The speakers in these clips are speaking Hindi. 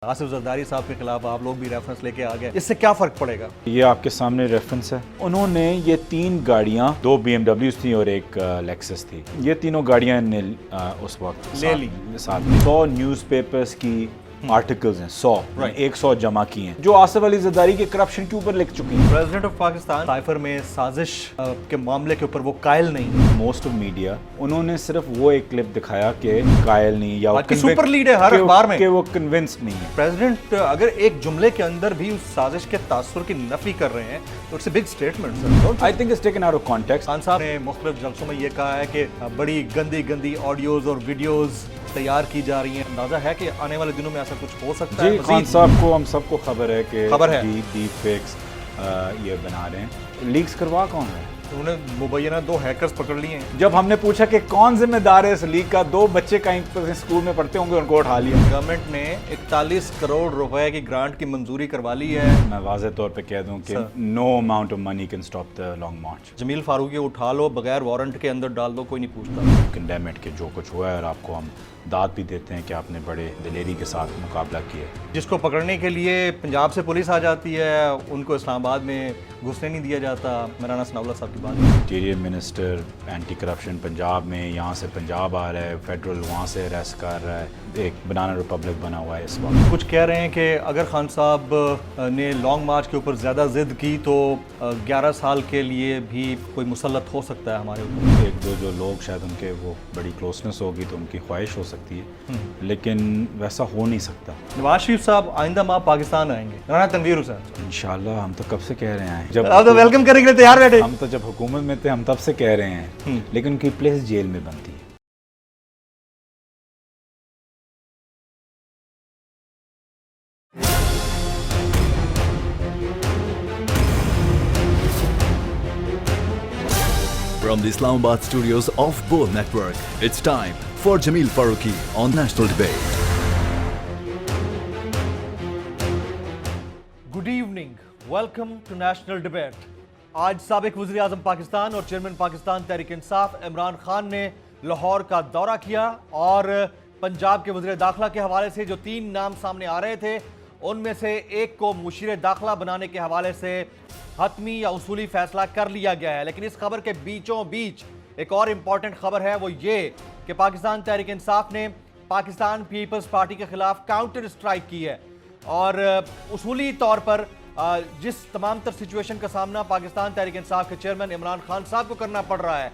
आसिफ जरदारी साहब के खिलाफ आप लोग भी रेफरेंस लेके आ गए, इससे क्या फर्क पड़ेगा? ये आपके सामने रेफरेंस है। उन्होंने ये 3 गाड़ियां, 2 BMWs थी और एक लेक्सस थी। ये तीनों गाड़ियां ने उस वक्त ले ली। साथ 100 न्यूज़पेपर्स की आर्टिकल्स हैं, 100 जमा किए हैं जो आसिफ अली जरदारी के करप्शन के ऊपर लिख चुकी हैं। प्रेसिडेंट ऑफ पाकिस्तान साइफर में साजिश के मामले के ऊपर वो कायल नहीं है। मोस्ट ऑफ मीडिया उन्होंने सिर्फ वो एक क्लिप दिखाया कि कायल नहीं या सुपर लीड है हर अखबार में कि वो कन्विंस नहीं है। प्रेसिडेंट अगर एक जुमले के अंदर भी उस साजिश के तासुर की नफी कर रहे हैं तो it's a big statement. I think it's taken out of context. Khan साहब ने मुख्तलिफ जलसों में ये कहा है कि बड़ी गंदी गंदी ऑडियोज और वीडियोज तैयार की जा रही हैं। अंदाजा है कि आने वाले दिनों में ऐसा कुछ हो सकता है? जी, खान साहब को हम सबको खबर है कि खबर है डीप फेक्स ये बना रहे हैं। लीक्स करवा कौन है? उन्होंने मुबैना 2 हैकर्स पकड़ लिए हैं। जब हमने पूछा कि कौन जिम्मेदार है इस लीक का, 2 बच्चे कहीं स्कूल में पढ़ते होंगे, उनको उठा लिया। गवर्नमेंट ने 41 करोड़ रुपए की ग्रांट की मंजूरी करवा ली है। मैं वाज़ेह तौर पे कह दूं कि no amount of money can stop the long march. Jameel Farooqui उठा लो, बगैर वारंट के अंदर डाल दो, कोई नहीं पूछता। कंडेम इट के जो कुछ हुआ है, और आपको हम दाद भी देते हैं कि आपने बड़े दिलेरी के साथ मुकाबला किया। जिसको पकड़ने के लिए पंजाब से पुलिस आ जाती है, उनको इस्लामाबाद में घुसने नहीं दिया जाता। मौलाना सनाउल्लाह साहब की बात। Interior minister anti corruption Punjab में, यहाँ से पंजाब आ रहा है, फेडरल वहाँ से अरेस्ट कर रहा है, एक बनाना रिपब्लिक बना हुआ है इस वक्त। कुछ कह रहे हैं कि अगर खान साहब ने लॉन्ग मार्च के ऊपर ज़्यादा जिद की तो 11 साल के लिए भी कोई मुसल्लत हो सकता है हमारे ऊपर। 1-2 जो लोग शायद उनके वो बड़ी क्लोजनेस होगी तो उनकी ख्वाहिश हो सकती है, लेकिन वैसा हो नहीं सकता। नवाज शरीफ साहब आइंदा माह पाकिस्तान आएंगे। राना तनवीर हुसैन इंशाल्लाह, हम तो कब से कह रहे हैं, जब आप तो वेलकम करने के लिए तैयार बैठे। हम तो जब हुकूमत में थे हम तब से कह रहे हैं, लेकिन उनकी प्लेस जेल में बनती है। From the Islamabad studios of Bol Network, it's time for Jameel Farooqi on National Debate. Good evening, welcome to national debate. आज साबिक वज़ीर आज़म पाकिस्तान और चेयरमैन पाकिस्तान तहरीक इंसाफ इमरान खान ने लाहौर का दौरा किया और पंजाब के वज़ीर दाखिला के हवाले से जो 3 नाम सामने आ रहे थे, उनमें से एक को मुशीर दाखिला बनाने के हवाले से हतमी या उसूली फैसला कर लिया गया है। लेकिन इस खबर के बीचों बीच एक और इम्पॉर्टेंट खबर है, वो ये कि पाकिस्तान तहरीक इंसाफ ने पाकिस्तान पीपल्स पार्टी के खिलाफ काउंटर स्ट्राइक की है और उसूली तौर पर जिस तमाम तर सिचुएशन का सामना पाकिस्तान तहरीक इंसाफ के चेयरमैन इमरान खान साहब को करना पड़ रहा है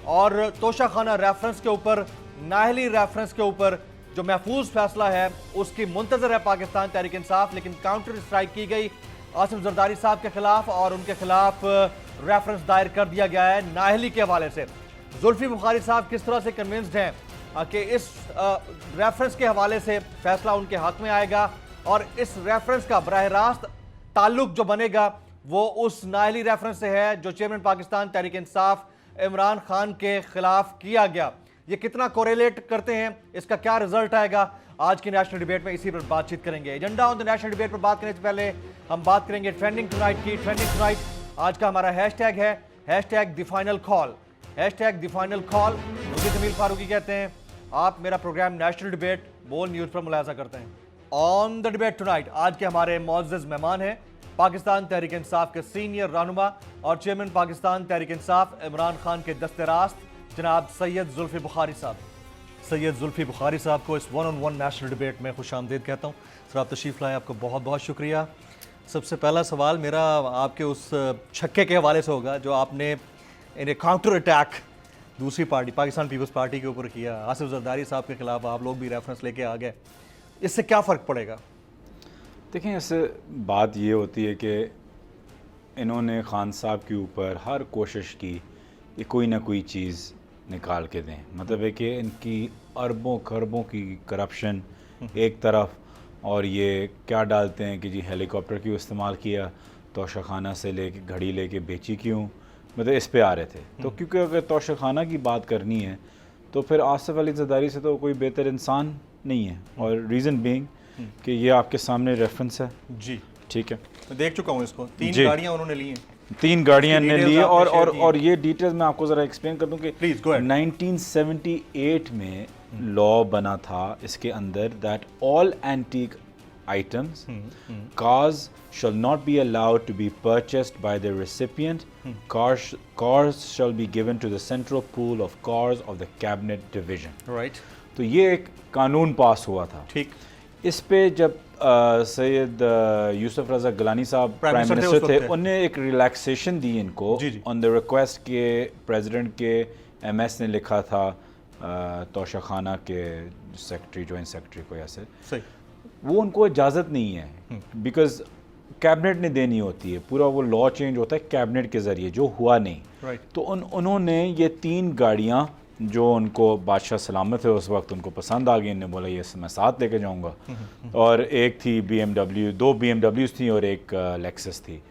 और तोशाखाना रेफरेंस के ऊपर, नाहली रेफरेंस के ऊपर जो महफूज फैसला है उसकी मुंतजर है पाकिस्तान तहरीक इंसाफ। लेकिन काउंटर स्ट्राइक की गई आसिफ जरदारी साहब के खिलाफ और उनके खिलाफ रेफरेंस दायर कर दिया गया है नाहली के हवाले से। जुल्फी बुखारी साहब किस तरह से कन्विंस्ड हैं कि इस रेफरेंस के हवाले से फैसला उनके हक में आएगा और इस रेफरेंस का बराह रास्त ताल्लुक जो बनेगा वो उस नाहली रेफरेंस से है जो चेयरमैन पाकिस्तान तहरीक इंसाफ इमरान खान के खिलाफ किया गया। ये कितना कोरिलेट करते हैं, इसका क्या रिजल्ट आएगा, आज की नेशनल डिबेट में इसी पर बातचीत करेंगे। Agenda on the national debate पर बात करने से पहले हम बात करेंगे ट्रेंडिंग टुनाइट की। ट्रेंडिंग टुनाइट आज का हमारा हैशटैग है #the final call. #The final call. मुझे जमील फारूकी कहते हैं, आप मेरा प्रोग्राम नेशनल डिबेट बोल न्यूज़ पर मुलाजा करते हैं। ऑन द डिबेट टुनाइट आज के हमारे मुअज़्ज़ज़ मेहमान हैं पाकिस्तान तहरीक इंसाफ के सीनियर रहनुमा और चेयरमैन पाकिस्तान तहरीक इंसाफ इमरान खान के दस्ते रास्त जनाब सैयद जुल्फी बुखारी साहब। सैयद जुल्फी बुखारी साहब को इस 1-on-1 नेशनल डिबेट में खुश आमदीद कहता हूँ। सर, आप तशरीफ़ लाए, आपको बहुत बहुत शुक्रिया। सबसे पहला सवाल मेरा आपके उस छक्के के हवाले से होगा जो आपने इन काउंटर अटैक दूसरी पार्टी पाकिस्तान पीपल्स पार्टी के ऊपर किया। आसिफ जरदारी साहब के खिलाफ आप लोग भी रेफरेंस लेके आ गए, इससे क्या फ़र्क पड़ेगा? देखें, इससे बात ये होती है कि इन्होंने खान साहब के ऊपर हर कोशिश की कि कोई ना कोई चीज़ निकाल के दें। मतलब है कि इनकी अरबों खरबों की करप्शन एक तरफ, और ये क्या डालते हैं कि जी हेलीकॉप्टर क्यों इस्तेमाल किया, तोशाखाना से लेके घड़ी लेके बेची क्यों, मतलब इस पे आ रहे थे। तो क्योंकि अगर तोशाखाना की बात करनी है तो फिर आसिफ अली जरदारी से तो कोई बेहतर इंसान नहीं है, और रीज़न बीइंग कि ये आपके सामने रेफरेंस है। जी ठीक है, मैं देख चुका हूँ इसको। 3 गाड़ियाँ उन्होंने ली हैं। 3 गाड़ियाँ ने ली और ये डिटेल्स मैं आपको ज़रा एक्सप्लेन कर दूं कि 1978 में लॉ बना था इसके अंदर that all antique items. Cars shall not be allowed to be purchased by the recipient. Cars shall be given to the central pool of cars of the cabinet division. Right, तो ये एक कानून पास हुआ था. ठीक. इस पे जब सैयद यूसुफ रज़ा गिलानी साहब Prime प्राइम Minister थे मिनिस्टर उस थे, वक्त. उन्हें एक रिलैक्सेशन दी इनको जी, जी. ऑन द रिक्वेस्ट के प्रेसिडेंट के एमएस ने लिखा था तोशा खाना के सेक्रेटरी, जॉइंट सेक्रेटरी को ऐसे. सही. वो उनको इजाज़त नहीं है बिकॉज कैबिनेट ने देनी होती है, पूरा वो लॉ चेंज होता है कैबिनेट के ज़रिए, जो हुआ नहीं. राइट. तो उन्होंने ये 3 गाड़ियाँ जो उनको बादशाह सलामत है उस वक्त उनको पसंद आ गई, इन्होंने बोला ये मैं साथ लेके जाऊंगा. और एक थी BMW, 2 BMWs थी और एक लेक्सस थी.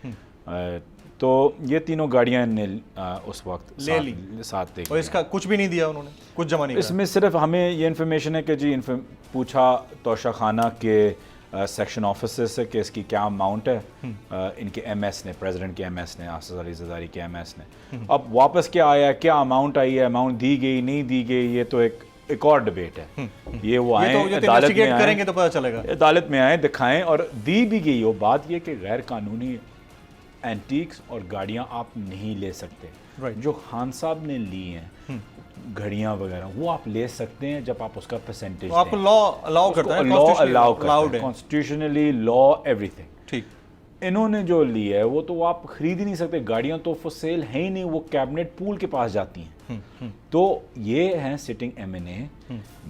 तो ये तीनों गाड़ियाँ इन्होंने उस वक्त ले ली, साथ लेके और इसका कुछ भी नहीं दिया उन्होंने, कुछ जमा नहीं इसमें सिर्फ हमें ये इन्फॉर्मेशन है कि जी पूछा तोशा खाना के सेक्शन ऑफिसर से कि इसकी क्या अमाउंट है. इनके एमएस ने, प्रेसिडेंट के एमएस ने, आसिफ अली ज़रदारी के एमएस ने. अब वापस क्या आया, क्या अमाउंट आई है, अमाउंट दी गई नहीं दी गई, ये तो एक और डिबेट है. ये वो आए अदालत में आए, करेंगे तो पता चलेगा. अदालत में आए, दिखाएं और दी भी गई हो. बात ये कि गैर कानूनी एंटीक्स और गाड़ियाँ आप नहीं ले सकते. Right. जो खान साहब ने ली हैं घड़ियाँ वगैरह, वो आप ले सकते हैं जब आप उसका परसेंटेज तो आपको लॉ अलाउ करता है, लॉ अलाउ करता अलाउड है, है. Constitutionally law everything. ठीक. इन्होंने जो ली है वो तो आप खरीद ही नहीं सकते. गाड़ियाँ तो फॉर सेल है ही नहीं, वो कैबिनेट पूल के पास जाती हैं. तो ये हैं सिटिंग एमएनए.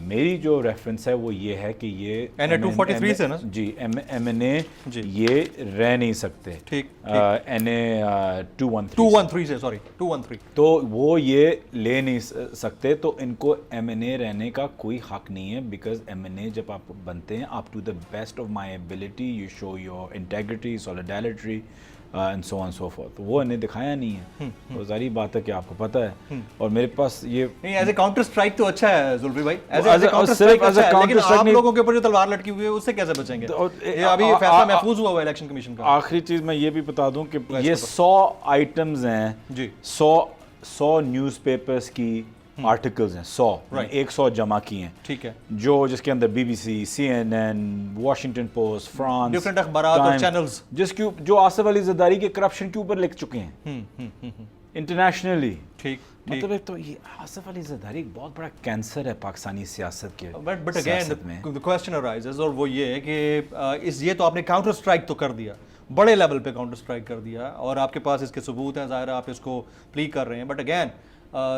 मेरी जो रेफरेंस है वो ये है कि ये NA 243 से ना जी, एमएनए ये रह नहीं सकते. ठीक. NA 213 से, सॉरी 213. तो वो ये ले नहीं सकते. तो इनको एमएनए रहने का कोई हक नहीं है. बिकॉज एमएनए जब आप बनते हैं, आप to the best of my ability you show your integrity, solidarity and so on so forth. वो इन्हें दिखाया नहीं है. तो जारी बात है कि आपको पता है. और मेरे पास ये नहीं, एज ए काउंटर स्ट्राइक तो अच्छा है जुल्फी भाई, as as a a- counter सिर्फ स्ट्राइक as a अच्छा है, counter लेकिन strike आप नहीं- लोगों के ऊपर जो तलवार लटकी हुई है उससे कैसे बचेंगे? ये अभी फैसला महफूज हुआ हुआ इलेक्शन कमीशन का. आखिरी चीज मैं ये भी बता दूं कि ये 100 आइटम्स हैं जी. 100 न्यूज़पेपर्स की आर्टिकल्स हैं. 100 Right. 100 जमा किए हैं, ठीक है. जो जिसके अंदर BBC, CNN, Washington Post, France, different अखबारात और चैनल्स, जिसके जो आसिफ अली ज़रदारी के करप्शन के ऊपर लिख चुके हैं इंटरनेशनली. ठीक. मतलब एक तो ये आसिफ अली ज़रदारी एक बहुत बड़ा कैंसर है पाकिस्तानी सियासत के. बट सियासत में अगेन द क्वेश्चन अराइजेस, और वो ये है कि ये तो आपने काउंटर स्ट्राइक तो कर दिया, बड़े लेवल पे काउंटर स्ट्राइक कर दिया, और आपके पास इसके सबूत हैं, ज़ाहिर है आप इसको प्ली कर रहे हैं. बट अगेन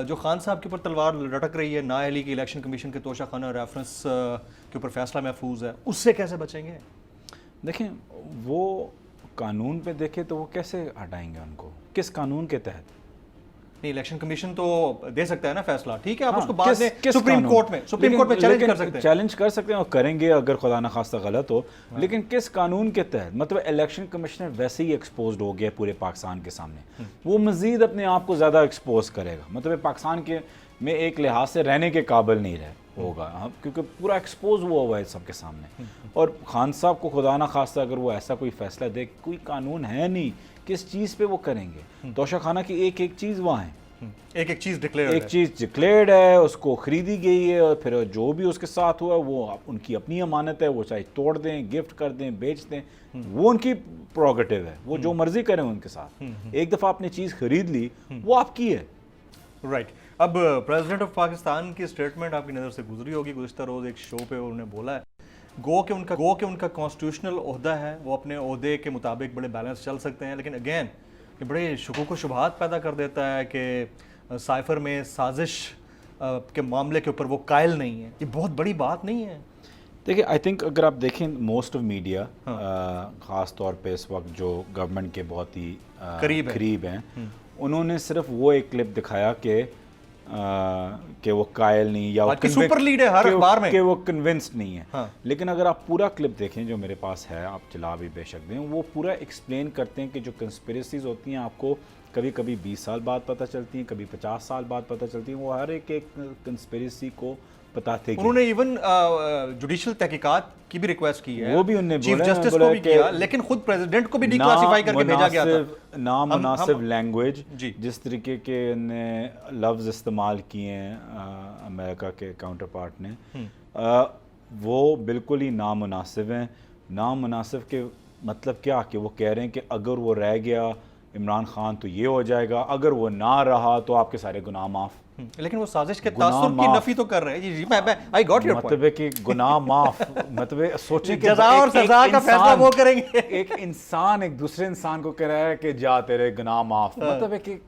जो खान साहब के ऊपर तलवार लटक रही है, नाअहली की इलेक्शन कमीशन के तोशा खाना रेफरेंस के ऊपर फैसला महफूज है, उससे कैसे बचेंगे? देखें, वो कानून पे देखें तो वो कैसे हटाएंगे उनको, किस कानून के तहत? नहीं, इलेक्शन कमीशन तो दे सकता है ना फैसला, ठीक है. आप हाँ, उसको बाद में किस सुप्रीम कानून? कोर्ट में चैलेंज कर सकते हैं. चैलेंज कर सकते हैं और करेंगे अगर खुदा न खास्ता गलत हो. लेकिन किस कानून के तहत? मतलब इलेक्शन कमिश्नर वैसे ही एक्सपोज हो गया पूरे पाकिस्तान के सामने, वो मजीद अपने आप को ज़्यादा एक्सपोज करेगा. मतलब पाकिस्तान के में एक लिहाज से रहने के काबिल नहीं रहे होगा, क्योंकि पूरा एक्सपोज हुआ है सबके सामने. और खान साहब को खुदा न खास्ता अगर वो ऐसा कोई फैसला दे, कोई कानून है नहीं, किस चीज़ पे वो करेंगे? तोशा खाना की एक एक चीज़ वहाँ है, एक एक चीज़ डिक्लेयर एक चीज़ डिक्लेयर्ड है, उसको खरीदी गई है, और फिर जो भी उसके साथ हुआ वो उनकी अपनी अमानत है. वो चाहे तोड़ दें, गिफ्ट कर दें, बेच दें, वो उनकी प्रोगेटिव है. वो जो मर्जी करें उनके साथ. एक दफ़ा आपने चीज़ खरीद ली, वो आपकी है. राइट. अब प्रेसिडेंट ऑफ पाकिस्तान की स्टेटमेंट आपकी नज़र से गुजरी होगी. गुज़िश्ता रोज़ एक शो पे उन्होंने बोला है गो के उनका कॉन्स्टिट्यूशनल ओहदा है, वो अपने ओहदे के मुताबिक बड़े बैलेंस चल सकते हैं. लेकिन अगेन ये बड़े शुकूक व शुबहात पैदा कर देता है कि साइफर में साजिश के मामले के ऊपर वो कायल नहीं है. ये बहुत बड़ी बात नहीं है? देखिए, आई थिंक अगर आप देखें मोस्ट ऑफ मीडिया ख़ास तौर पे इस वक्त जो गवर्नमेंट के बहुत ही करीब हैं, उन्होंने सिर्फ वो एक क्लिप दिखाया कि वो कायल नहीं, या सुपर लीड है हर अखबार में कि वो कन्विंस्ड नहीं है. हाँ. लेकिन अगर आप पूरा क्लिप देखें जो मेरे पास है, आप चला भी बेशक दें, वो पूरा एक्सप्लेन करते हैं कि जो कंस्पिरेसीज होती हैं आपको कभी कभी 20 साल बाद पता चलती हैं, कभी 50 साल बाद पता चलती हैं. वो हर एक कंस्पिरेसी को बताते हैं. उन्होंने इवन जुडिशियल तहकीकात की भी रिक्वेस्ट की है, वो भी उन्होंने चीफ जस्टिस को भी किया, लेकिन खुद प्रेसिडेंट को भी डिक्लासिफाई करके भेजा गया था. नामुनासिब लैंग्वेज, जिस तरीके के ने लफ्ज़ इस्तेमाल किए हैं अमेरिका के काउंटर पार्ट ने, वो बिल्कुल ही नामुनासिब हैं. नामुनासिब के मतलब क्या कि वो कह रहे हैं कि अगर वो रह गया इमरान खान तो ये हो जाएगा, अगर वो ना रहा तो आपके सारे गुनाह माफ़। लेकिन वो साजिश के गुनाह तासुर की माफ। नफी तो कर रहे हैं। जी जी, मैं आई गॉट योर मतलब है कि गुनाह माफ, मतलब है सोचे कि जज़ा और सजा का फैसला इंसान- वो करेंगे। एक इंसान एक दूसरे इंसान को कह रहा है कि जा तेरे गुनाह माफ, मतलब है कि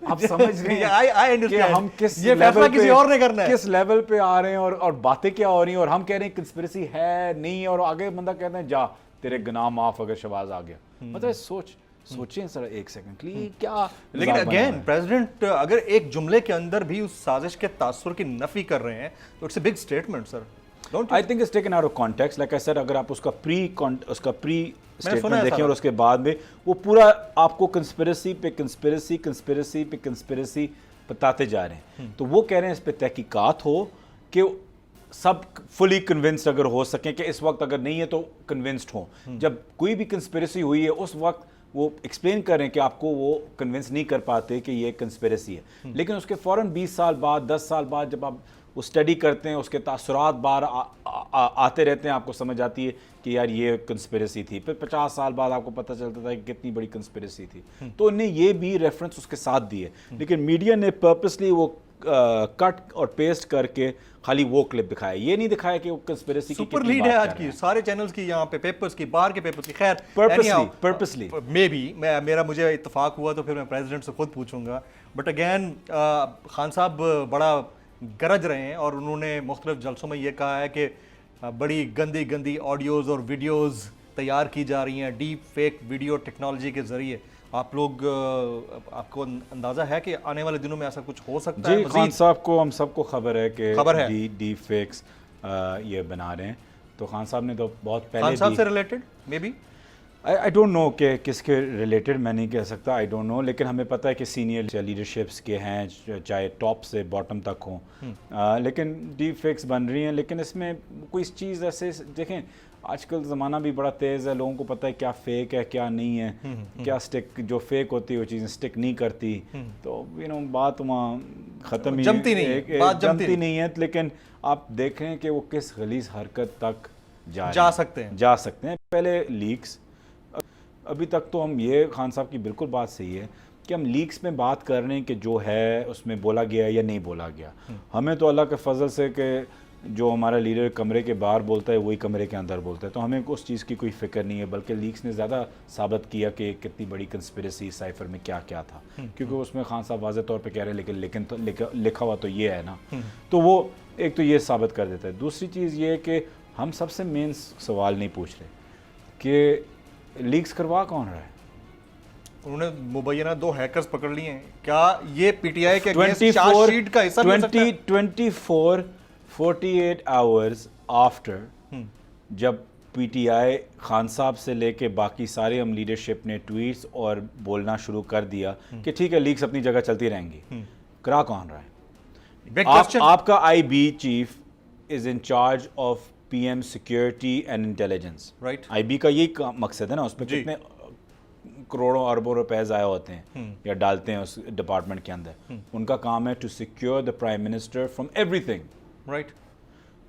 आप समझ रहे हैं I कि understand. हम किस ये फैसला लेवल किसी पे और ने करना है। किस लेवल पे आ रहे हैं और बातें क्या हो रही हैं और हम कह रहे हैं कंस्पिरेसी है नहीं, और आगे बंदा कहता है जा तेरे गुनाह माफ अगर शहबाज आ गया। मतलब सोचें सर एक सेकंड के लिए क्या। लेकिन अगेन प्रेसिडेंट अगर एक जुमले के अंदर भी उस साजिश के तासुर की नफी कर रहे हैं तो it's a big statement sir, don't I think it's taken out of context. Like I said, अगर आप उसका प्री सुना है स्टेटमेंट देखें सारा। और उसके बाद में वो पूरा आपको कंस्पिरेसी पे कंस्पिरेसी कंस्पिरेसी पे कंस्पिरेसी बताते जा रहे हैं। तो वो कह रहे हैं इस पे तहकीकात हो कि सब फुली कन्विंस्ड अगर हो सकें, कि इस वक्त अगर नहीं है तो कन्विंस्ड हो। जब कोई भी कंस्पिरेसी हुई है उस वक्त वो एक्सप्लेन कर रहे हैं कि आपको वो कन्विंस नहीं कर पाते कि ये कंस्पिरेसी है। लेकिन उसके फ़ौरन 20 साल बाद 10 साल बाद जब आप वो स्टडी करते हैं, उसके तासुरात बाहर आते रहते हैं, आपको समझ आती है कि यार ये कंस्पिरेसी थी। फिर 50 साल बाद आपको पता चलता था कि कितनी बड़ी कंस्पिरेसी थी। तो उन्हें ये भी रेफरेंस उसके साथ दिए, लेकिन मीडिया ने पर्पसली वो कट और पेस्ट करके खाली वो क्लिप दिखाया, ये नहीं दिखाया कि वो कंस्पिरेसी की सुपर कितनी लीड बात है कर आज रहे की हैं। सारे चैनल्स की, यहाँ पे पेपर्स की, बाहर के पेपर्स की। खैर Purposely. मे बी मेरा मुझे इत्तेफाक हुआ तो फिर मैं प्रेसिडेंट से खुद पूछूंगा। बट अगेन खान साहब बड़ा गरज रहे हैं और उन्होंने मुख्तलिफ जलसों में ये कहा है कि बड़ी गंदी गंदी ऑडियोज़ और वीडियोज़ तैयार की जा रही हैं डीप फेक वीडियो टेक्नोलॉजी के ज़रिए। आप लोग आपको अंदाज़ा है कि आने वाले दिनों में ऐसा कुछ हो सकता है? जी, खान साहब को हम सबको खबर है कि खबर है। डी फेक्स ये बना रहे हैं। तो खान साहब ने तो बहुत खान पहले साहब से related may be I don't know कि किसके रिलेटेड, मैं नहीं कह सकता, आई डोंट नो। लेकिन हमें पता है कि सीनियर लीडरशिप्स के हैं, चाहे टॉप से बॉटम तक हों। लेकिन डी फेक्स बन रही हैं, लेकिन इसमें कोई चीज़ ऐसे देखें, आजकल ज़माना भी बड़ा तेज़ है, लोगों को पता है क्या फ़ेक है क्या नहीं है, क्या स्टिक, जो फेक होती है वो चीज़ें स्टिक नहीं करती। तो बात वहाँ ख़त्म ही जमती नहीं है, बात जमती नहीं है। लेकिन आप देखें कि वो किस गलीज़ हरकत तक जा सकते हैं। पहले लीक्स, अभी तक तो हम ये खान साहब की बिल्कुल बात सही है कि हम लीक्स में बात कर रहे हैं कि जो है उसमें बोला गया या नहीं बोला गया। हमें तो अल्लाह के फजल से कि जो हमारा लीडर कमरे के बाहर बोलता है वही कमरे के अंदर बोलता है, तो हमें उस चीज़ की कोई फ़िक्र नहीं है। बल्कि लीक्स ने ज़्यादा साबित किया कि कितनी बड़ी कंस्पिरेसी साइफर में क्या क्या था, क्योंकि उसमें खान साहब वाज़ेह तौर पे कह रहे हैं लेकिन तो लिखा हुआ तो ये है ना। तो वो एक तो ये साबित कर देता है। दूसरी चीज़ ये है कि हम सबसे मेन सवाल नहीं पूछ रहे कि लीक्स करवा कौन रहा है। उन्होंने मुबैना 2 हैकर्स पकड़ लिए हैं, क्या ये पीटीआई के अगेंस्ट चार्जशीट का हिस्सा नहीं हो सकता? 48 आवर्स आफ्टर जब पीटीआई खान साहब से लेके बाकी सारे हम लीडरशिप ने ट्वीट्स और बोलना शुरू कर दिया कि ठीक है लीक्स अपनी जगह चलती रहेंगी, करा कौन रहा है? Big question. आपका IB chief is in charge of PM security and intelligence. Right. IB का यही मकसद है ना, उसमें जी। कितने करोड़ों अरबों रुपए ज़ाया होते हैं या डालते हैं उस डिपार्टमेंट के अंदर। उनका काम है to secure the prime minister from everything. Right.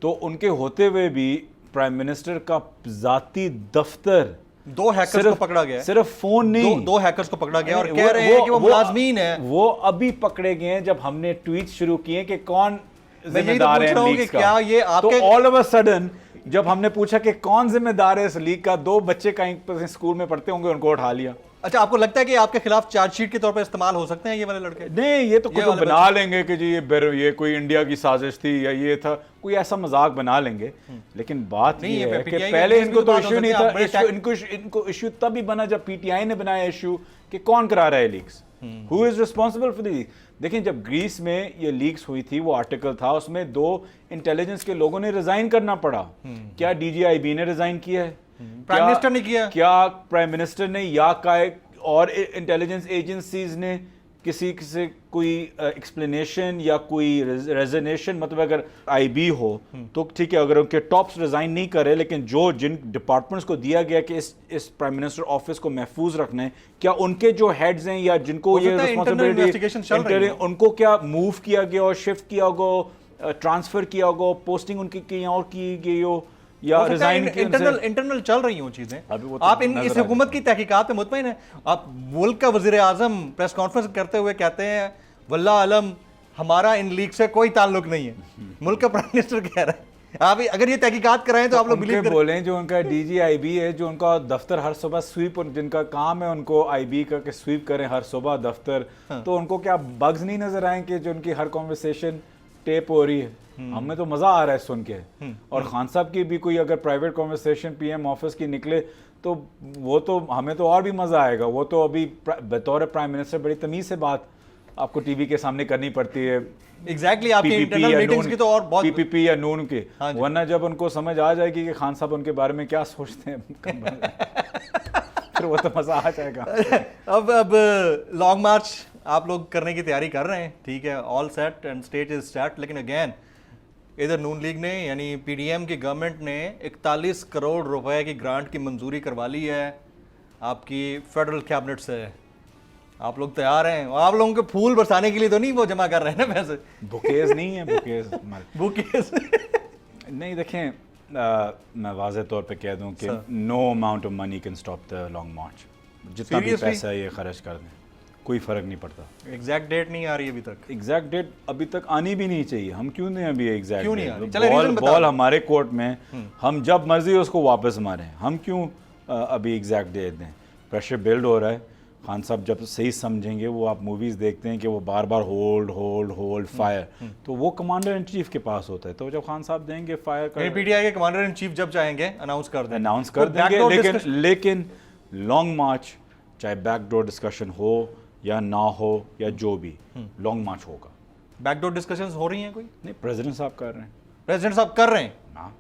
तो उनके होते हुए भी प्राइम मिनिस्टर का ज़ाती दफ्तर 2 हैकर्स को पकड़ा गया है। सिर्फ फोन नहीं, 2 हैकर्स को पकड़ा गया और कह रहे हैं कि वो मुलाजमीन है। वो अभी पकड़े गए हैं जब हमने ट्वीट शुरू किए कि कौन मैं यही तो जिम्मेदार पूछ है रहा हूं कि लीक्स का। क्या ये आपके तो ऑल ऑफ अ सडन जब हमने पूछा कि कौन जिम्मेदार है इस लीक का, 2 बच्चे कहीं स्कूल में पढ़ते होंगे, उनको उठा लिया। अच्छा, आपको लगता है कि आपके खिलाफ चार्जशीट के तौर पर इस्तेमाल हो सकते हैं ये वाले लड़के? नहीं, ये तो कुछ वाले बना लेंगे कि जी ये कोई इंडिया की साजिश थी या ये था, कोई ऐसा मजाक बना लेंगे। लेकिन बात नहीं, ये ये है कि PTI पहले के इनको भी तो बात हो इश्यू नहीं सकती है, था। आप बड़े इनको इश्यू तभी बना जब पीटीआई ने बनाया इश्यू कि कौन करा रहा है leaks, who is responsible for the. देखिए, जब ग्रीस में ये लीक्स हुई थी, वो आर्टिकल था, उसमें 2 इंटेलिजेंस के लोगों ने रिजाइन करना पड़ा। क्या डीजीआईबी ने रिजाइन किया है? प्राइम मिनिस्टर ने किया? क्या प्राइम मिनिस्टर ने या और इंटेलिजेंस एजेंसीज ने किसी से कोई एक्सप्लेनेशन या कोई रेजोनेशन, मतलब अगर आईबी हो तो ठीक है, अगर उनके टॉप्स रिजाइन नहीं करे, लेकिन जिन डिपार्टमेंट्स को दिया गया कि इस प्राइम मिनिस्टर ऑफिस को महफूज रखना है, क्या उनके जो हेड्स हैं या जिनको ये रिस्पॉन्सिबिलिटी, उनको क्या मूव किया गया और शिफ्ट किया गया, ट्रांसफर किया होगा, पोस्टिंग उनकी कहीं और की गई हो, या हो सकता है रिजाइन इंटरनल चल रही हूँ चीजें। अभी वो तो आप इस नजर आ हुकूमत की तहकीकात पे मुतमईन हैं? आप मुल्क का वजीर आजम प्रेस कॉन्फ्रेंस करते हुए कहते हैं वल्लाह अलम हमारा इन लीग से कोई ताल्लुक नहीं है, मुल्क का प्राइम मिनिस्टर कह रहा है। आप अगर ये तहकीकात कराएं तो आप लोग बिलीव उनके बोलें जो उनका DGIB है, जो उनका दफ्तर हर सुबह स्वीप, जिनका काम है उनको IB का के स्वीप करें हर सुबह दफ्तर, तो उनको क्या बग्स नहीं नजर आए कि जो उनकी हर कॉन्वर्सेशन टेप हो रही है? हमें तो मजा आ रहा है सुन के। और खान साहब की भी कोई अगर प्राइवेट कॉन्वर्सेशन PM ऑफिस की निकले तो वो तो हमें तो और भी मजा आएगा। वो तो अभी बतौर प्राइम मिनिस्टर बड़ी तमीज से बात आपको टीवी के सामने करनी पड़ती है। एग्जैक्टली आपकी इंटरनल मीटिंग्स की तो और बहुत PPP या नून के, हाँ जी। वरना जब उनको समझ आ जाएगी कि खान साहब उनके बारे में क्या सोचते हैं फिर वो तो मजा आ जाएगा। अब लॉन्ग मार्च आप लोग करने की तैयारी कर रहे हैं, ठीक है, all set and stage is set, लेकिन अगेन इधर नून लीग ने यानी PDM की गवर्नमेंट ने 41 करोड़ रुपए की ग्रांट की मंजूरी करवा ली है आपकी फेडरल कैबिनेट से। आप लोग तैयार हैं? आप लोगों के फूल बरसाने के लिए तो नहीं वो जमा कर रहे हैं ना पैसे? बुकेज नहीं है, बुकेज बुकेज नहीं। देखें मैं वाज़ेह तौर पे कह दूं कि no amount of money can stop the long march. जितना भी Seriously? पैसा ये खर्च कर दें कोई फ़र्क नहीं पड़ता। एग्जैक्ट डेट नहीं आ रही अभी तक। एग्जैक्ट डेट अभी तक आनी भी नहीं चाहिए। हम क्यों नहीं अभी एग्जैक्ट क्यों नहीं आ रही? चलो reason बता बॉल दो। हमारे कोर्ट में, हम जब मर्जी उसको वापस मारें। हम क्यों अभी एग्जैक्ट डेट दें? प्रेशर बिल्ड हो रहा है। खान साहब जब सही समझेंगे, वो आप मूवीज़ देखते हैं कि वो बार बार होल्ड होल्ड होल्ड फायर, तो वो कमांडर इन चीफ के पास होता है। तो जब खान साहब देंगे फायर कर, PTI के कमांडर इन चीफ जब चाहेंगे अनाउंस कर देंगे, अनाउंस कर कोई देंगे। backdoor लेकिन लॉन्ग मार्च चाहे बैकडोर डिस्कशन हो या ना हो या जो भी, लॉन्ग मार्च होगा। बैकडोर डिस्कशंस हो रही हैं कोई? नहीं, प्रेसिडेंट साहब कर रहे हैं। प्रेसिडेंट साहब कर रहे हैं? हाँ,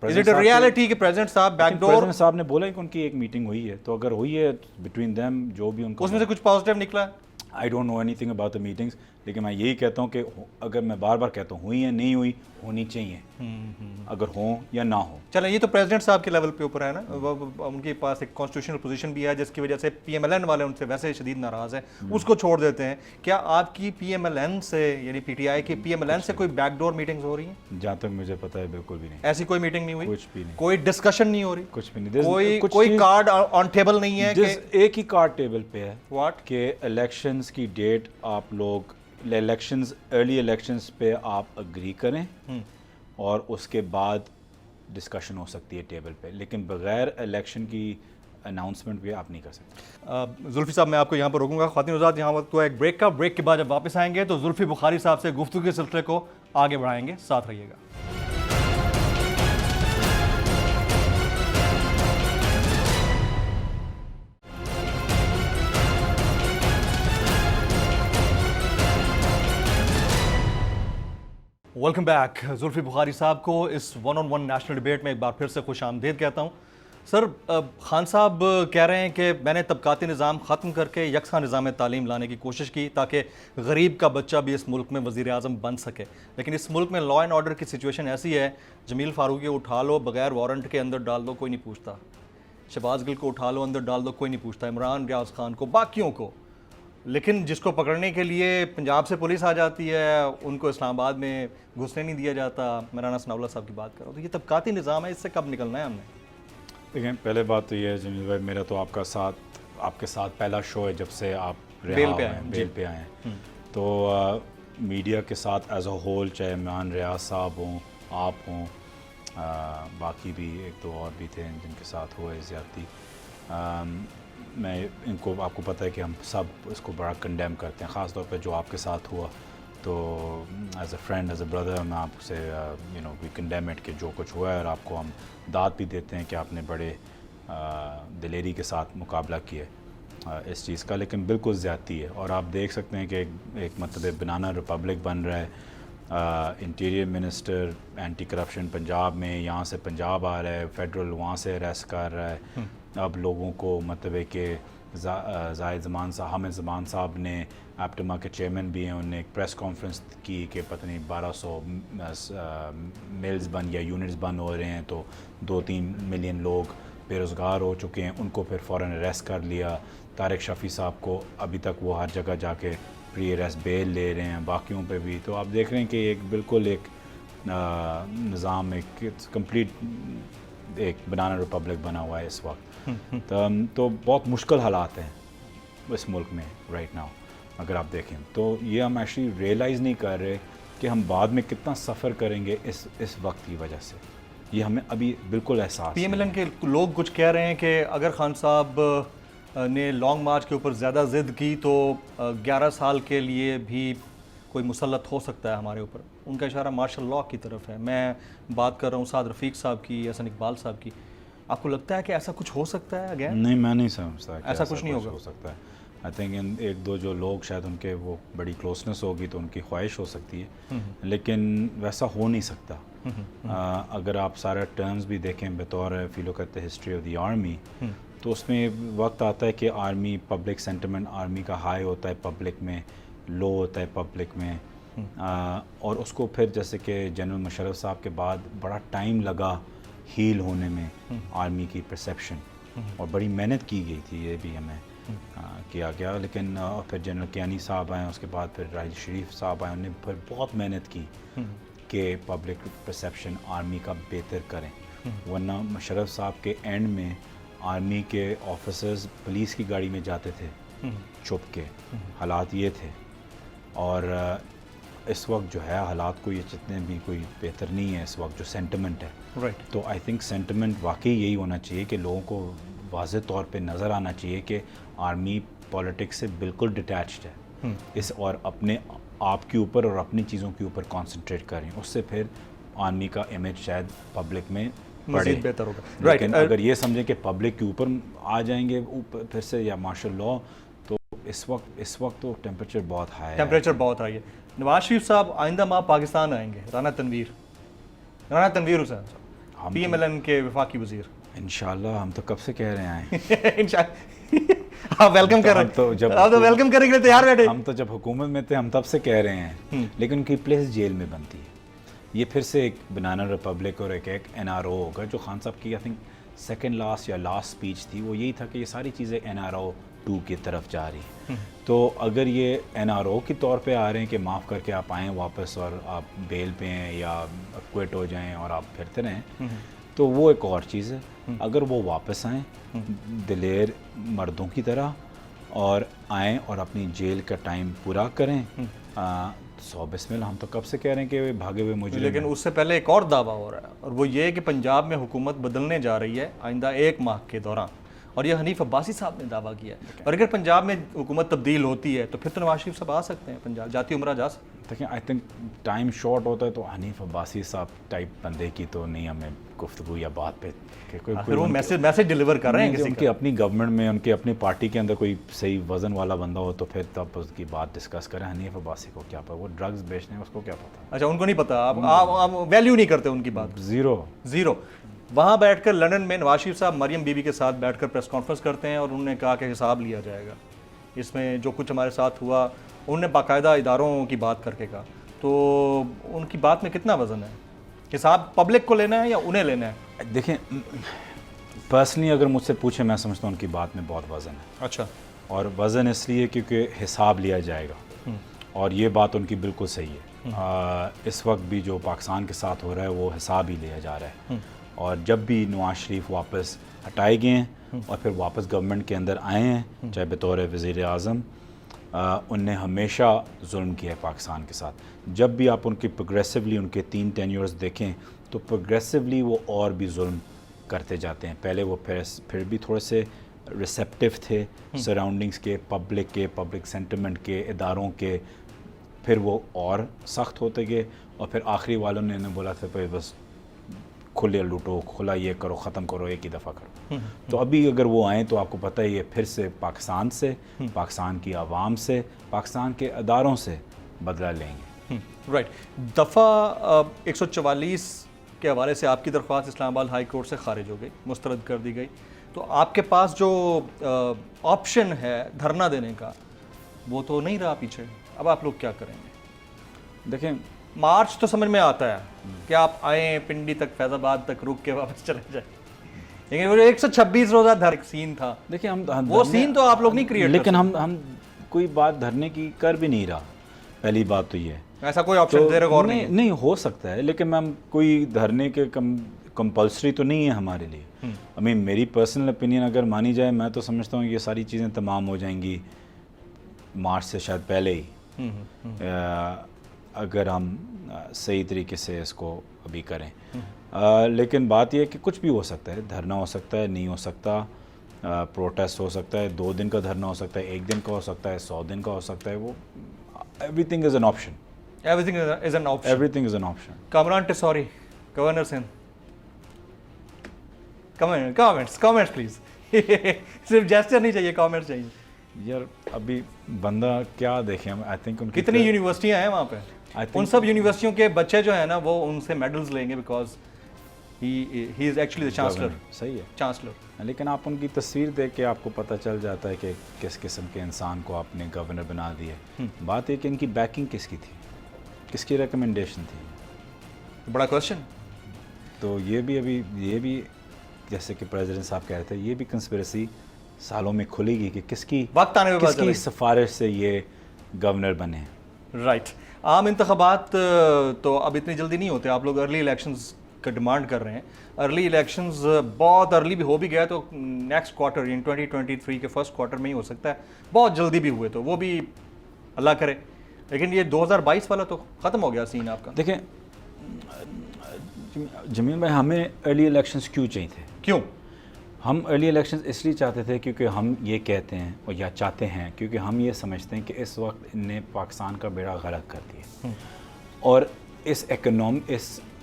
इज इट अ रियलिटी कि प्रेसिडेंट साहब बैकडोर? प्रेसिडेंट साहब ने बोला कि उनकी एक मीटिंग हुई है, तो अगर हुई है बिटवीन देम जो भी उनको, उसमें से कुछ पॉजिटिव निकला है? आई don't know anything about the meetings, लेकिन मैं यही कहता हूँ कि अगर मैं बार बार कहता हूँ हुई है नहीं हुई, होनी चाहिए, अगर हो या ना हो। चलो ये तो प्रेसिडेंट साहब के लेवल पे ऊपर है ना, उनके पास एक कॉन्स्टिट्यूशनल पोजीशन भी है जिसकी वजह से PMLN वाले उनसे वैसे शदीद नाराज है, उसको छोड़ देते हैं। क्या आपकी PMLN से यानी PTI की PMLN से कोई बैकडोर मीटिंग्स हो रही हैं? जहाँ तक मुझे पता है बिल्कुल भी नहीं, ऐसी कोई मीटिंग नहीं हुई? कुछ भी नहीं, कोई डिस्कशन नहीं हो रही? कुछ भी नहीं। कोई कार्ड ऑन टेबल नहीं है कि एक ही कार्ड टेबल पे है व्हाट कि इलेक्शंस की डेट आप लोग इलेक्शंस, अर्ली इलेक्शंस पे आप अग्री करें और उसके बाद डिस्कशन हो सकती है टेबल पे, लेकिन बगैर इलेक्शन की अनाउंसमेंट भी आप नहीं कर सकते। जुल्फी साहब मैं आपको यहाँ पर रोकूंगा। ख्वातीन हज़रात यहाँ वक्त हुआ एक ब्रेक का, ब्रेक के बाद जब वापस आएंगे तो जुल्फी बुखारी साहब से गुफ्तगू के सिलसिले को आगे बढ़ाएंगे, साथ रहिएगा। Welcome back. जुल्फी बुखारी साहब को इस 1-on-1 नेशनल डिबेट में एक बार फिर से खुश आमदीद कहता हूँ। सर, खान साहब कह रहे हैं कि मैंने तबकाती निज़ाम ख़त्म करके यकसा निज़ाम तालीम लाने की कोशिश की ताकि गरीब का बच्चा भी इस मुल्क में वज़ीर आज़म बन सके, लेकिन इस मुल्क में लॉ एंड ऑर्डर की सिचुएशन ऐसी है, जमील फ़ारूकी उठा लो बगैर वारंट के अंदर डाल दो, कोई नहीं पूछता। शहबाज गिल को उठा लो अंदर डाल दो, कोई नहीं पूछता। इमरान रियाज खान को, बाकियों को, लेकिन जिसको पकड़ने के लिए पंजाब से पुलिस आ जाती है उनको इस्लामाबाद में घुसने नहीं दिया जाता। मौलाना सनाउल्लाह साहब की बात करो तो ये तबकाती निज़ाम है, इससे कब निकलना है हमने? देखें, पहले बात तो ये है जमील भाई, मेरा तो आपके साथ पहला शो है जब से आप बेल पे आए हैं। तो मीडिया के साथ एज अ होल, चाहे इमरान रियाज साहब हों, आप हों, बाकी भी एक दो और भी थे जिनके साथ हुआ है ज़्यादती, मैं इनको, आपको पता है कि हम सब इसको बड़ा कंडेम करते हैं, ख़ास तौर पे जो आपके साथ हुआ। तो as a friend, as a brother, मैं आपसे वी कंडेम इट कि जो कुछ हुआ है, और आपको हम दाद भी देते हैं कि आपने बड़े दिलेरी के साथ मुकाबला किया इस चीज़ का, लेकिन बिल्कुल ज़्यादती है। और आप देख सकते हैं कि एक मतलब बनाना रिपब्लिक बन रहा है। Interior minister anti corruption Punjab में, यहाँ से पंजाब आ रहा है, फेडरल वहाँ से अरेस्ट कर रहा है। अब लोगों को मतलब है कि जाहिद ज़मान साहब, हामिद ज़मान साहब ने, एप्टमा के चेयरमैन भी हैं, उन्होंने एक प्रेस कॉन्फ्रेंस की कि पता नहीं 1200 मिल्स बंद या यूनिट्स बंद हो रहे हैं, तो 2-3 मिलियन लोग बेरोज़गार हो चुके हैं, उनको फिर फ़ौरन अरेस्ट कर लिया। तारिक शफ़ी साहब को अभी तक वो हर जगह जाके प्री अरेस्ट बेल ले रहे हैं, बाकियों पे भी। तो आप देख रहे हैं कि एक बिल्कुल एक निज़ाम एक कंप्लीट एक बनाना रिपब्लिक बना हुआ है इस वक्त। तो बहुत मुश्किल हालात हैं इस मुल्क में राइट नाउ अगर आप देखें तो ये हम एक्चुअली रियलाइज़ नहीं कर रहे कि हम बाद में कितना सफ़र करेंगे इस वक्त की वजह से। ये हमें अभी बिल्कुल एहसास PMLN के लोग कुछ कह रहे हैं कि अगर खान साहब ने लॉन्ग मार्च के ऊपर ज़्यादा ज़िद की तो 11 साल के लिए भी कोई मुसल्लत हो सकता है हमारे ऊपर। उनका इशारा मार्शल लॉ की तरफ है। मैं बात कर रहा हूँ साद रफ़ीक साहब की, हसन इकबाल साहब की। आपको लगता है कि ऐसा कुछ हो सकता है अगेन? नहीं, मैं नहीं समझता कि ऐसा कुछ नहीं होगा। हो सकता है। आई थिंक इन एक दो जो लोग शायद उनके वो बड़ी क्लोजनेस होगी तो उनकी ख्वाहिश हो सकती है, लेकिन वैसा हो नहीं सकता। अगर आप सारे टर्म्स भी देखें बतौर if you look at the history of the army, तो उसमें वक्त आता है कि आर्मी पब्लिक सेंटिमेंट आर्मी का हाई होता है पब्लिक में, लो होता है पब्लिक में, और उसको फिर जैसे कि जनरल मुशर्रफ साहब के बाद बड़ा टाइम लगा हील होने में आर्मी की परसेप्शन, और बड़ी मेहनत की गई थी, ये भी हमें किया गया। लेकिन फिर जनरल कियानी साहब आए, उसके बाद फिर राहिल शरीफ साहब आए, उन्होंने फिर बहुत मेहनत की कि पब्लिक परसेप्शन आर्मी का बेहतर करें। वरना मुशर्रफ साहब के एंड में आर्मी के ऑफिसर्स पुलिस की गाड़ी में जाते थे छुप के, हालात ये थे। और इस वक्त जो है हालात को ये जितने भी कोई बेहतर नहीं है इस वक्त जो सेंटिमेंट है, राइट। तो आई थिंक सेंटिमेंट वाकई यही होना चाहिए कि लोगों को वाज़े तौर पे नज़र आना चाहिए कि आर्मी पॉलिटिक्स से बिल्कुल डिटैच्ड है इस, और अपने आप के ऊपर और अपनी चीज़ों के ऊपर कंसंट्रेट करें। उससे फिर आर्मी का इमेज शायद पब्लिक में बढ़े, बेहतर होगा। लेकिन अगर ये समझें कि पब्लिक के ऊपर आ जाएंगे ऊपर फिर से या मार्शल लॉ, तो इस वक्त तो टेम्परेचर बहुत हाई है। टेम्परेचर बहुत हाई है। नवाज शरीफ साहब आइंदा माह पाकिस्तान आएंगे। राना तनवीर हुसैन साहब PMLN के वफाकी वजीर, इंशाल्लाह। हम तो कब से कह रहे हैं इंशाल्लाह। आप वेलकम कर रहे हैं, तो जब आप तो वेलकम करने के लिए तैयार बैठे। हम तो जब हुकूमत में थे हम तब से कह रहे हैं, लेकिन उनकी प्लेस जेल में बनती है। ये फिर से एक बनाना रिपब्लिक और एक NRO होगा, जो खान साहब की आई थिंक सेकंड लास्ट या लास्ट स्पीच थी, वो यही था कि ये सारी चीज़ें NRO 2 की तरफ जा रही हैं। तो अगर ये NRO के तौर पे आ रहे हैं कि माफ़ करके आप आएँ वापस और आप बेल पे हैं या क्विट हो जाएं और आप फिरते रहें, तो वो एक और चीज़ है। अगर वो वापस आएँ दिलेर मर्दों की तरह और आएँ और अपनी जेल का टाइम पूरा करें, 100 बिस्मिल्लाह। हम तो कब से कह रहे हैं कि भागे हुए मुझे, लेकिन उससे पहले एक और दावा हो रहा है, और वो ये है कि पंजाब में हुकूमत बदलने जा रही है आइंदा 1 माह के दौरान, और ये हनीफ अब्बासी साहब ने दावा किया है। और अगर पंजाब में हुकूमत तब्दील होती है तो फिर तो नवाज शरीफ साहब आ सकते हैं पंजाब, जाती उम्रा जा सकते हैं। देखिए आई थिंक टाइम शॉर्ट होता है, तो हनीफ अब्बासी साहब टाइप बंदे की तो नहीं हमें गुफ्तगू या बात पे कि कोई वो मैसेज डिलीवर कर रहे हैं किसी उनकी अपनी गवर्नमेंट में उनकी अपनी पार्टी के अंदर कोई सही वजन वाला बंदा हो तो फिर तब उसकी बात डिस्कस करें। हनीफ अब्बासी को क्या पता, वो ड्रग्स बेचने हैं, उसको क्या पता। अच्छा, उनको नहीं पता, आप वैल्यू नहीं करते उनकी बात। ज़ीरो। वहाँ बैठकर लंदन में नवाज शरीफ साहब मरियम बीबी के साथ बैठकर प्रेस कॉन्फ्रेंस करते हैं, और उन्होंने कहा कि हिसाब लिया जाएगा इसमें जो कुछ हमारे साथ हुआ। उन्होंने बाकायदा इदारों की बात करके कहा, तो उनकी बात में कितना वजन है? हिसाब पब्लिक को लेना है या उन्हें लेना है? देखें, पर्सनली अगर मुझसे पूछे, मैं समझता हूँ उनकी बात में बहुत वज़न है। अच्छा। और वज़न इसलिए क्योंकि हिसाब लिया जाएगा, और ये बात उनकी बिल्कुल सही है। इस वक्त भी जो पाकिस्तान के साथ हो रहा है वो हिसाब ही लिया जा रहा है। और जब भी नवाज शरीफ वापस हटाए गए हैं और फिर वापस गवर्नमेंट के अंदर आए हैं, चाहे बतौर वज़ीर आज़म, उनने हमेशा जुल्म किया है पाकिस्तान के साथ। जब भी आप उनकी प्रोग्रेसिवली उनके 3 टेन्योर्स देखें तो प्रोग्रेसिवली वो और भी जुल्म करते जाते हैं। पहले वो फिर भी थोड़े से रिसेप्टिव थे सराउंडिंग्स के, पब्लिक सेंटिमेंट के, इदारों के, फिर वो और सख्त होते गए, और फिर आखिरी वालों ने बोला था भाई बस खुले लूटो, खुला ये करो, ख़त्म करो, एक ही दफ़ा करो। तो अभी अगर वो आएँ तो आपको पता है ये फिर से पाकिस्तान की आवाम से, पाकिस्तान के अदारों से बदला लेंगे। राइट। दफ़ा 144 के हवाले से आपकी दरख्वास्त इस्लामाबाद हाई कोर्ट से खारिज हो गई, मुस्तरद कर दी गई। तो आपके पास जो ऑप्शन है धरना देने का वो तो नहीं रहा पीछे। अब आप लोग क्या करेंगे? देखें, मार्च तो समझ में आता है कि आप आए पिंडी तक, फैज़ाबाद तक रुक के वापस चले जाए, लेकिन वो 126 रोज़ा धर सीन था। देखिए हम वो सीन तो आप लोग नहीं क्रिएट, लेकिन हम कोई बात धरने की कर भी नहीं रहा। पहली बात तो ये है, ऐसा कोई ऑप्शन तेरे गौर नहीं है? नहीं हो सकता है, लेकिन मैम कोई धरने के कंपल्सरी तो नहीं है हमारे लिए। आई मीन मेरी पर्सनल ओपिनियन अगर मानी जाए, मैं तो समझता हूँ ये सारी चीज़ें तमाम हो जाएंगी मार्च से शायद पहले ही, अगर हम सही तरीके से इसको अभी करें। लेकिन बात यह है कि कुछ भी हो सकता है, धरना हो सकता है, नहीं हो सकता, प्रोटेस्ट हो सकता है, 2 दिन का धरना हो सकता है, 1 दिन का हो सकता है, 100 दिन का हो सकता है, वो everything is an option. Everything is an option. Everything is an option. Kamran Tessori, governor Sindh, comments please. सिर्फ जेस्चर नहीं चाहिए, कमेंट्स चाहिए। यार अभी बंदा क्या देखें हम, आई थिंक उनकी कितनी यूनिवर्सिटियां हैं वहाँ पे, उन सब यूनिवर्सिटियों के बच्चे जो है ना वो उनसे मेडल्स लेंगे because he is actually the chancellor. सही है, चांसलर। लेकिन आप उनकी तस्वीर देख के आपको पता चल जाता है कि किस किस्म के इंसान को आपने गवर्नर बना दिया। बात है कि इनकी बैकिंग किसकी थी, किसकी रिकमेंडेशन थी, बड़ा क्वेश्चन। तो ये भी जैसे कि प्रेसिडेंट साहब कह रहे थे, ये भी कंस्पिरेसी सालों में खुलेगी कि किसकी वक्त आने पे किसकी सिफारिश से ये गवर्नर बने। राइट। आम इंतखाबात तो अब इतनी जल्दी नहीं होते, आप लोग अर्ली इलेक्शंस का डिमांड कर रहे हैं। अर्ली इलेक्शंस बहुत अर्ली भी हो भी गया तो नेक्स्ट क्वार्टर इन 2023 के फर्स्ट क्वार्टर में ही हो सकता है, बहुत जल्दी भी हुए तो वो भी अल्लाह करे। लेकिन ये 2022 वाला तो ख़त्म हो गया सीन आपका। देखें जमील भाई, हमें अर्ली इलेक्शंस क्यों चाहिए थे? क्यों हम अर्ली इलेक्शंस इसलिए चाहते थे क्योंकि हम ये कहते हैं और या चाहते हैं क्योंकि हम ये समझते हैं कि इस वक्त इनने पाकिस्तान का बेड़ा गर्क कर दिया और इस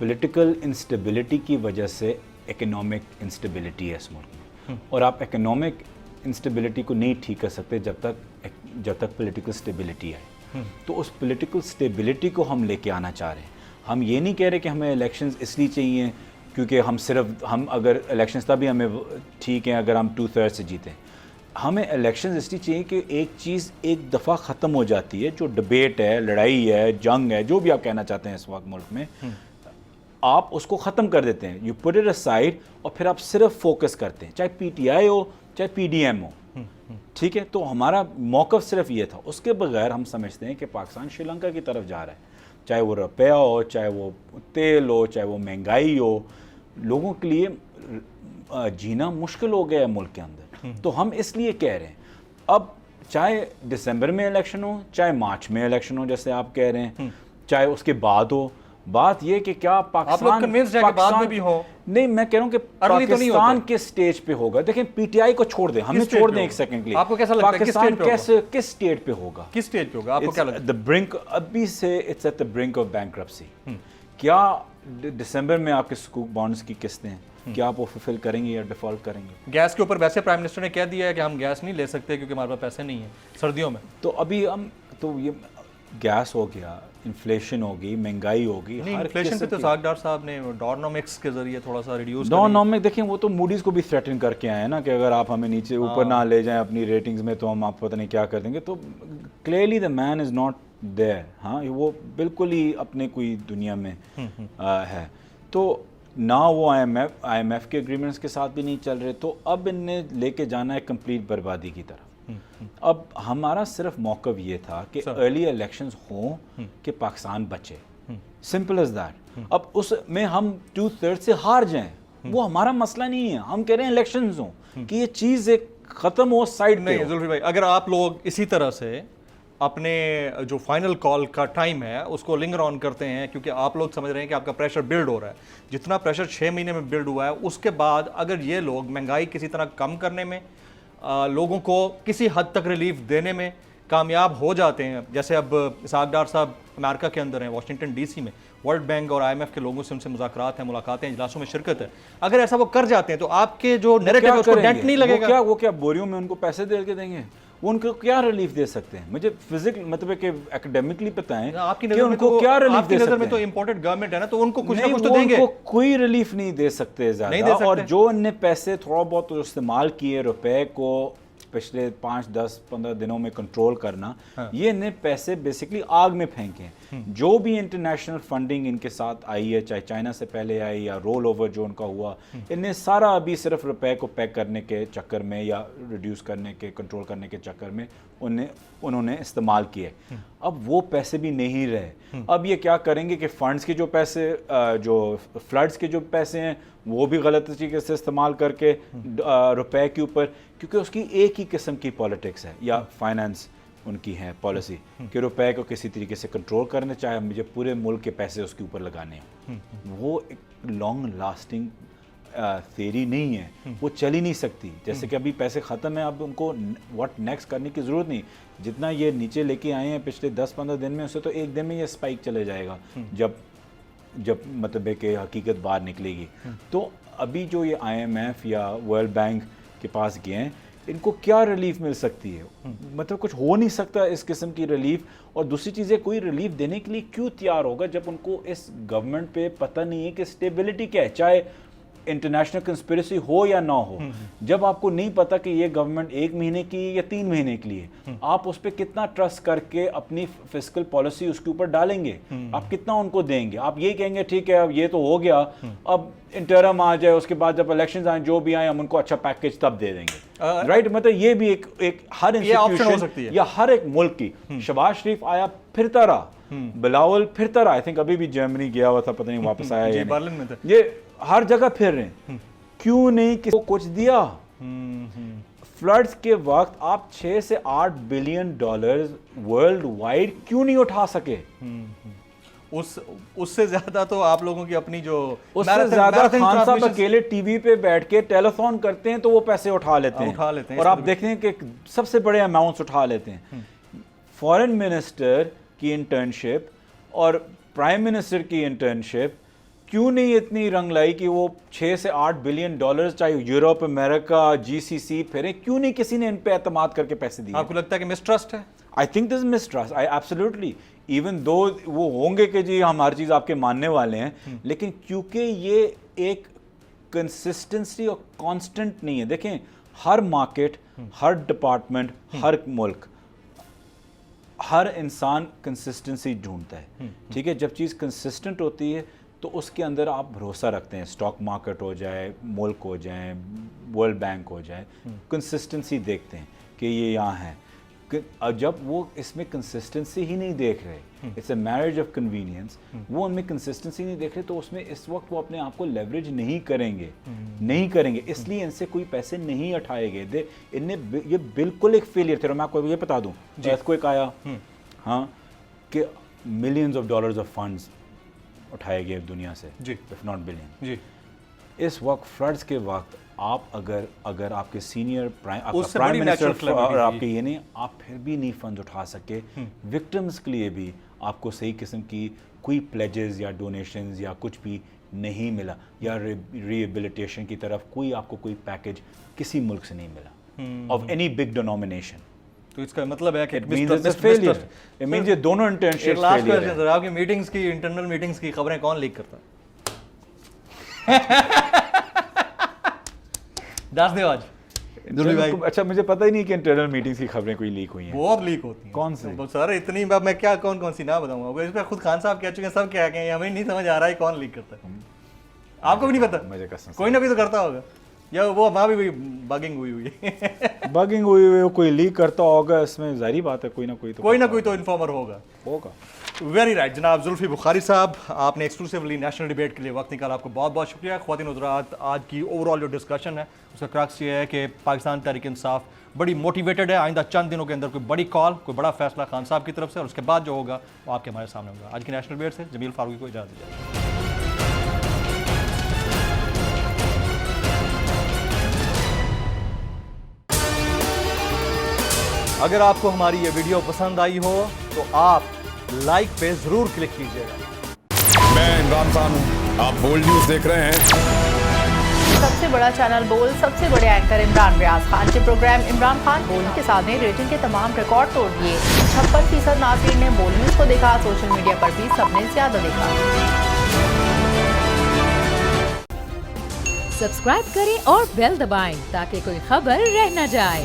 पॉलिटिकल इंस्टेबिलिटी की वजह से इकोनॉमिक इंस्टेबिलिटी है इस मुल्क में, और आप इकोनॉमिक इंस्टेबिलिटी को नहीं ठीक कर सकते जब तक पॉलिटिकल स्टेबिलिटी आए। तो उस पॉलिटिकल स्टेबिलिटी को हम लेके आना चाह रहे हैं। हम ये नहीं कह रहे कि हमें इलेक्शंस इसलिए चाहिए क्योंकि हम अगर इलेक्शंस तभी हमें ठीक है अगर हम 2/3 से जीतें। हमें इलेक्शंस इसलिए चाहिए कि एक चीज़ एक दफ़ा ख़त्म हो जाती है, जो डिबेट है, लड़ाई है, जंग है, जो भी आप कहना चाहते हैं इस वक्त मुल्क में, आप उसको ख़त्म कर देते हैं। यू पुट इट असाइड और फिर आप सिर्फ फोकस करते हैं, चाहे PTI हो चाहे PDM हो। ठीक है, तो हमारा मौक़िफ़ सिर्फ ये था। उसके बगैर हम समझते हैं कि पाकिस्तान श्रीलंका की तरफ जा रहा है, चाहे वो रुपया हो, चाहे वो तेल हो, चाहे वो महंगाई हो। लोगों के लिए जीना मुश्किल हो गया है मुल्क के अंदर। तो हम इसलिए कह रहे हैं अब चाहे दिसंबर में इलेक्शन हो, चाहे मार्च में इलेक्शन हो जैसे आप कह रहे हैं, चाहे उसके बाद हो, बात यह कि क्या पाकिस्तान बाद में भी हो? नहीं, मैं कह रहा हूं कि पाकिस्तान के स्टेज पे होगा। देखें PTI को छोड़ दें, हमें छोड़ दें एक सेकंड के लिए। आपको कैसा लगता है पाकिस्तान किस स्टेज पे होगा? किस स्टेज पे होगा आपको क्या लगता है? द ब्रिंक, अभी से it's at the brink of bankruptcy. क्या दिसंबर में आपके स्कूल बॉन्ड्स की किस्तें हैं, क्या आप वो फुलफिल करेंगे या डिफॉल्ट करेंगे? गैस के ऊपर वैसे प्राइम मिनिस्टर ने कह दिया है कि हम गैस नहीं ले सकते क्योंकि हमारे पास पैसे नहीं है सर्दियों में। तो अभी हम तो ये गैस हो गया, इन्फ्लेशन होगी, महंगाई होगी। इन्फ्लेशन पे तो सागदार साहब ने डॉर्नोमिक्स के जरिए थोड़ा सा रिड्यूस डॉर्नोमिक देखें, वो तो मूडीज को भी थ्रेटन करके आए हैं ना कि अगर आप हमें नीचे ऊपर ना ले जाएं अपनी रेटिंग्स में तो हम आप पता नहीं क्या कर देंगे। तो clearly the man is not there. हाँ, वो बिल्कुल ही अपने कोई दुनिया में है। तो ना वो IMF के एग्रीमेंट्स के साथ भी नहीं चल रहे, तो अब इनने लेके जाना है कंप्लीट बर्बादी की तरफ। अब हमारा सिर्फ मौक़िफ़ ये था कि अर्ली इलेक्शंस हों कि पाकिस्तान बचे, सिंपल एज दैट। अब उसमें हम 2/3 से हार जाएं, वो हमारा मसला नहीं है। हम कह रहे हैं इलेक्शंस हों कि ये चीज़ एक ख़त्म हो, साइड नहीं। जुल्फी भाई, अगर आप लोग इसी तरह से अपने जो फाइनल कॉल का टाइम है उसको लिंगर ऑन करते हैं, क्योंकि आप लोग समझ रहे हैं कि आपका प्रेशर बिल्ड हो रहा है, जितना प्रेशर 6 महीने में बिल्ड हुआ है, उसके बाद अगर ये लोग महंगाई किसी तरह कम करने में, लोगों को किसी हद तक रिलीफ देने में कामयाब हो जाते हैं, जैसे अब सागदार साहब अमेरिका के अंदर हैं, वाशिंगटन DC में, वर्ल्ड बैंक और IMF के लोगों से उनसे मुज़ाकरात हैं, मुलाकातें, इजलासों में शिरकत है, अगर ऐसा वो कर जाते हैं तो आपके जो नैरेटिव है उसको डेंट नहीं लगेगा। वो क्या बोरियों में उनको पैसे दे के देंगे? वो उनको क्या रिलीफ दे सकते हैं? मुझे फिजिकल मतलब कि एकेडमिकली पता है आपकी नज़र में उनको क्या रिलीफ दे सकते हैं? में तो इंपोर्टेड गवर्नमेंट है ना, तो उनको कुछ ना कुछ तो देंगे। उनको कोई रिलीफ नहीं दे सकते ज़्यादा। और जो उनने पैसे थोड़ा बहुत इस्तेमाल किए रुपए को पिछले 5, 10, 15 दिनों में कंट्रोल करना, ये इन्हें पैसे बेसिकली आग में फेंके हैं। जो भी इंटरनेशनल फंडिंग इनके साथ आई है, चाहे चाइना से पहले आई या रोल ओवर जो उनका हुआ, इन्हें सारा अभी सिर्फ रुपए को पैक करने के चक्कर में या रिड्यूस करने के, कंट्रोल करने के चक्कर में उन्होंने इस्तेमाल किए। अब वो पैसे भी नहीं रहे। अब ये क्या करेंगे कि फंड्स के जो पैसे, जो फ्लड्स के जो पैसे हैं, वो भी गलत तरीके से इस्तेमाल करके रुपए के ऊपर, क्योंकि उसकी एक ही किस्म की पॉलिटिक्स है या फाइनेंस उनकी है पॉलिसी कि रुपए को किसी तरीके से कंट्रोल करने, चाहे मुझे पूरे मुल्क के पैसे उसके ऊपर लगाने हैं। वो एक लॉन्ग लास्टिंग थ्योरी नहीं है, वो चल ही नहीं सकती। जैसे कि अभी पैसे ख़त्म हैं, अब उनको व्हाट नेक्स्ट करने की ज़रूरत नहीं। जितना ये नीचे लेके आए हैं पिछले 10-15 दिन में, उससे तो एक दिन में ये स्पाइक चले जाएगा जब मतलब है कि हकीकत बाहर निकलेगी। तो अभी जो ये IMF या वर्ल्ड बैंक के पास गए हैं, इनको क्या रिलीफ मिल सकती है? मतलब कुछ हो नहीं सकता इस किस्म की रिलीफ। और दूसरी चीज़ है, कोई रिलीफ देने के लिए क्यों तैयार होगा जब उनको इस गवर्नमेंट पे पता नहीं है कि स्टेबिलिटी क्या है, चाहे इंटरनेशनल कंस्पिरेसी हो या ना हो। जब आपको नहीं पता कि ये गवर्नमेंट 1 महीने की या 3 महीने के लिए, आप उस पर कितना ट्रस्ट करके अपनी फिस्कल पॉलिसी उसके ऊपर डालेंगे? आप कितना उनको देंगे? आप ये कहेंगे ठीक है अब ये तो हो गया, अब इंटरम आ जाए, उसके बाद जब इलेक्शंस आए, जो भी आए हम उनको अच्छा पैकेज तब दे देंगे। राइट, मतलब ये भी एक हर इंस्टीट्यूशन या हर एक मुल्क की। शहबाज शरीफ आया फिरता रहा, बिलावल फिरता रहा, आई थिंक अभी भी जर्मनी गया हुआ था, पता नहीं वापस आया या नहीं। ये हर जगह फिर रहे हैं, क्यों नहीं किसी को कुछ दिया? फ्लड्स के वक्त आप 6 से 8 बिलियन डॉलर्स वर्ल्ड वाइड क्यों नहीं उठा सके? उससे ज्यादा तो आप लोगों की अपनी जो उससे ज्यादा खान साहब अकेले टीवी पे बैठ के टेलीफोन करते हैं तो वो पैसे उठा लेते हैं और आप देखते हैं कि सबसे बड़े अमाउंट्स उठा लेते हैं। फॉरेन मिनिस्टर की इंटर्नशिप और प्राइम मिनिस्टर की इंटर्नशिप क्यों नहीं इतनी रंग लाई कि वो 6 से 8 बिलियन डॉलर्स, चाहे यूरोप, अमेरिका, GCC फिरे, क्यों नहीं किसी ने इन पे एतमाद करके पैसे दिए? आपको लगता है कि मिसट्रस्ट है? I think this mistrust, I absolutely, even though वो होंगे कि जी हम हर चीज़ आपके मानने वाले हैं, लेकिन क्योंकि ये एक कंसिस्टेंसी और कांस्टेंट नहीं है। देखें, हर मार्केट, हर डिपार्टमेंट, हर मुल्क, हर इंसान कंसिस्टेंसी ढूंढता है। ठीक है, जब चीज़ कंसिस्टेंट होती है तो उसके अंदर आप भरोसा रखते हैं। स्टॉक मार्केट हो जाए, मुल्क हो जाए, वर्ल्ड बैंक हो जाए, कंसिस्टेंसी देखते हैं कि ये यहाँ है। जब वो इसमें कंसिस्टेंसी ही नहीं देख रहे, it's a marriage of convenience, वो उनमें कंसिस्टेंसी नहीं देख रहे, तो उसमें इस वक्त वो अपने आप को लेवरेज नहीं करेंगे, इसलिए इनसे कोई पैसे नहीं उठाए गए। इनने ये बिल्कुल एक फेलियर थे। और मैं आपको ये बता दूं, अर्थक्वेक आया, हाँ, कि millions of dollars of funds उठाए गए दुनिया से, इफ नॉट बिलियन जी। इस वक्त फ्लड्स के वक्त आप अगर आपके सीनियर प्राइम मिनिस्टर और आपके ये नहीं, आप फिर भी नहीं फंड उठा सके। विक्टिम्स के लिए भी आपको सही किस्म की कोई प्लेजेस या डोनेशंस या कुछ भी नहीं मिला, या रिहेबिलिटेशन की तरफ आपको कोई पैकेज किसी मुल्क से नहीं मिला ऑफ एनी बिग डिनोमिनेशन। तो इसका मतलब है कि इट मींस ये दोनों इंटर्नशिप्स लास्ट क्वेश्चन सर, आपकी मीटिंग्स की, इंटरनल मीटिंग्स की खबरें कौन लीक करता है? दस दे आज भाई। अच्छा, मुझे पता ही नहीं कि इंटरनल मीटिंग्स की खबरें कोई लीक हुई हैं। बहुत लीक होती हैं। कौन सी? सर इतनी बात मैं क्या कौन सी ना बताऊंगा, इस पर खुद खान साहब कह चुके हैं, सब क्या कहें, हमें नहीं समझ आ रहा है कौन लीक करता है। आपको भी नहीं पता? मुझे कसम, कोई ना कोई तो करता होगा, या वो वहाँ भी बगिंग हुई बगिंग हुई कोई लीक करता होगा, इसमें जाहिर बात है कोई ना कोई तो इन्फॉर्मर होगा। वेरी राइट जनाब जुल्फी बुखारी साहब, आपने एक्सक्लूसिवली नेशनल डिबेट के लिए वक्त निकाला, आपको बहुत बहुत शुक्रिया। ख्वातीन हज़रात, आज की ओवरऑल जो डिस्कशन है उसका क्रक्स ये है कि पाकिस्तान तहरीक इंसाफ बड़ी मोटिवेटेड है। आइंदा चंद दिनों के अंदर कोई बड़ी कॉल, कोई बड़ा फैसला खान साहब की तरफ से, और उसके बाद जो होगा वो आपके हमारे सामने होगा। आज की नेशनल डिबेट से जमील फारूकी को इजाज़त दीजिए। अगर आपको हमारी ये वीडियो पसंद आई हो तो आप लाइक पे जरूर क्लिक कीजिएगा। मैं इमरान खान हूँ, आप बोल्ड न्यूज देख रहे हैं। सबसे बड़ा चैनल बोल, सबसे बड़े एंकर इमरान रियाज खान के प्रोग्राम इमरान खान बोल के साथ ने रेटिंग के तमाम रिकॉर्ड तोड़ दिए। 56% नाज़रीन ने बोल न्यूज को देखा, सोशल मीडिया पर भी सबने ज्यादा देखा। सब्सक्राइब करें और बेल दबाएं ताकि कोई खबर रह न जाए।